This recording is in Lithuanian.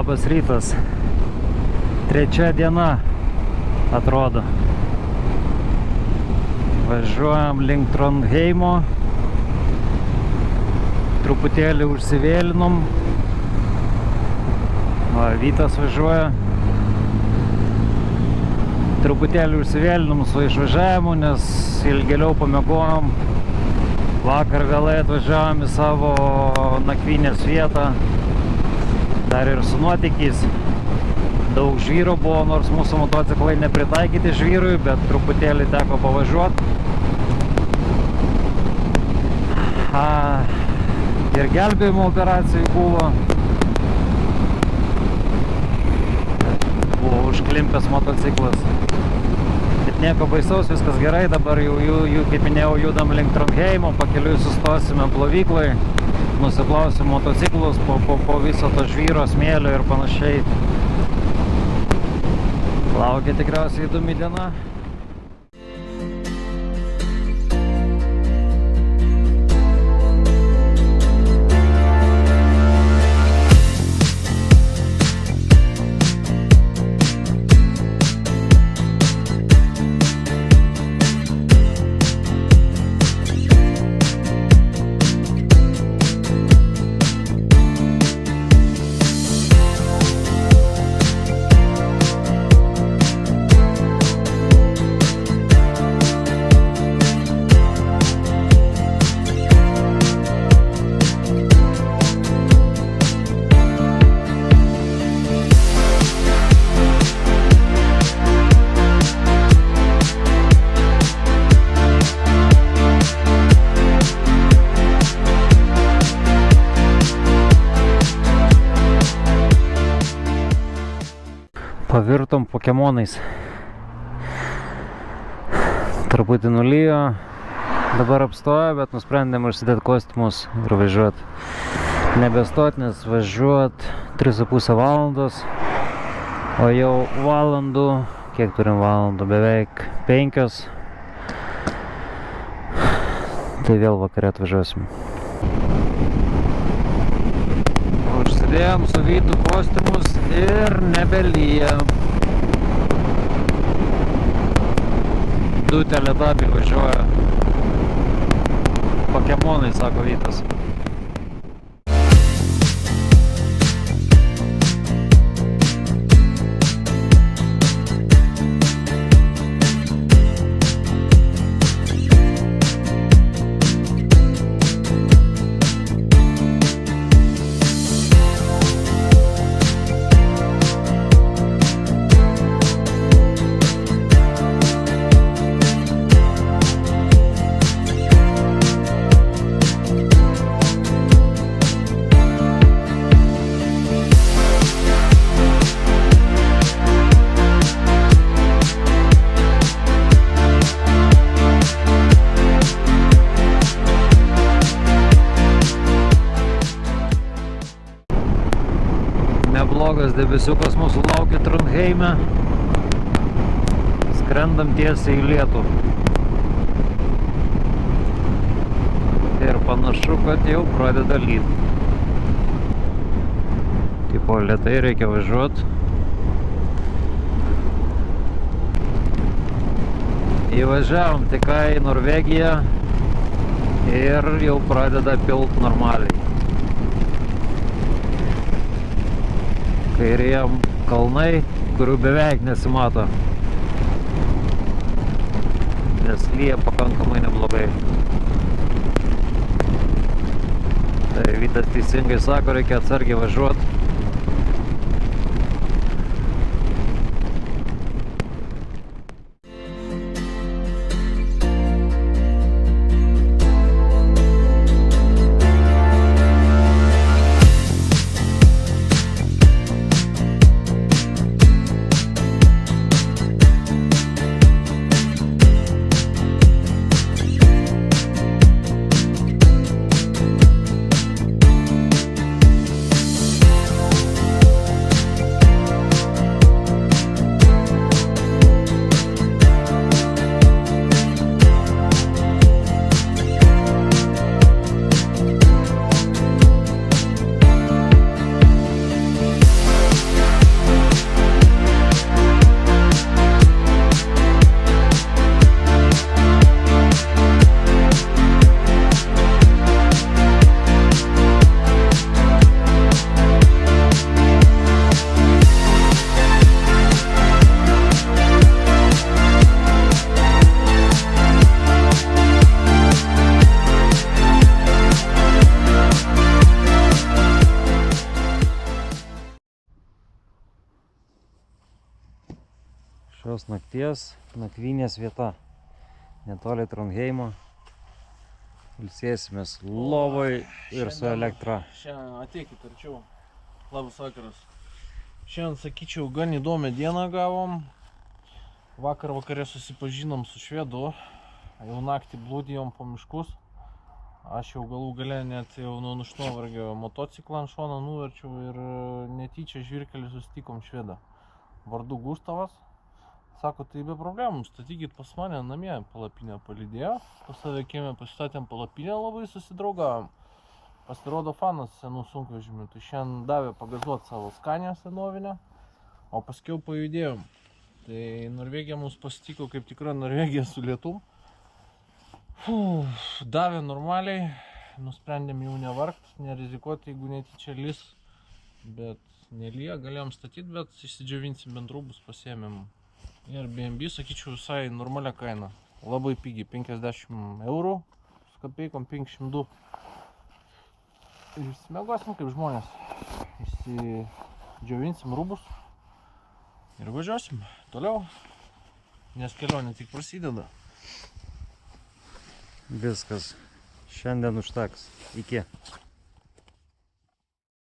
Labas rytas. Trečia diena atrodo. Važiuojam link Trondheimo. Truputėlį užsivėlinom. Vytas važiuoja. Truputėlį užsivėlinom su išvažiavimu, nes ilgėliau pamiegojom. Vakar vėlai atvažiavom į savo nakvynės vietą. Dar ir su nuotykiais. Daug žvyro buvo, nors mūsų motociklai nepritaikyti žvyrui, bet truputėlį teko pavažiuoti. Ir gelbėjimo operacijų buvo. Buvo užklimpęs motociklas. Bet nieko baisaus, viskas gerai. Dabar jau, kaip minėjau, judam link Trondheimo. Pakeliui sustosime plovyklai. Nusiplausim motociklus po viso to žvyro, smėlio ir panašiai. Laukia tikriausiai įdomi diena. Pavirtom pokemonais. Truputį nulijo. Dabar apstojo, bet nusprendėm užsidėti kostiumus ir važiuoti. Nebestot, nes važiuoti 3,5 valandos. O jau valandų, kiek turim valandų, beveik 5. Tai vėl vakare atvažiuosim. Užsidėjom su Vytu kostiumus ir nebelyja. Du teletabiai važiuoja. Pokemonai, sako Vytas. Neblogas debesiukas mūsų laukia Trondheime. Skrendam tiesiai į lietų. Ir panašu, kad jau pradeda lyt. Tipo, lėtai reikia važiuoti. Įvažiavom tik į Norvegiją ir jau pradeda pilt normaliai. Kairėje kalnai, kurių beveik nesimato, nes lyja pakankamai neblogai. Tai Vytas teisingai sako, reikia atsargiai važiuoti. Šios nakties nakvynės vieta. Netoli Trondheimo. Ilsėsimės lovoj ir su elektra. Šiandien ateikit arčiau. Labas vakaras. Šiandien, sakyčiau, gan įdomią dieną gavom. Vakar vakare susipažinom su švedu. Jau naktį blūdijom po miškus. Aš jau galų gale net jau nuo nušnuovargio motociklą ant šoną nuverčiau ir netyčia žvyrkelį susitikom švedą. Vardu Gustavas. Sako, tai be problemų, statykit pas mane namie, palapinę palydėjo. Pas save kieme pasistatėm palapinę, labai susidraugavom. Pasirodo fanas senų sunkvežimių, tai šiandien davė pagazuoti savo Scania senovinę, o paskiau pajudėjom. Tai Norvegija mums pasitiko kaip tikra Norvegija su lietum. Davė normaliai, nusprendėm jau nevargt, nerizikuoti, jeigu netyčia lis, bet nelyja, galėjom statyti, bet išsidžiovinsim bent rūbus, pasiėmėm. Airbnb, sakyčiau, visai normalia kaina, labai pigiai, 50 eurų, su kapeikom 502. Ir išsimiegosim kaip žmonės, išsidžiovinsim rūbus ir važiuosim toliau, nes kelionė tik prasideda. Viskas. Šiandien užteks. Iki.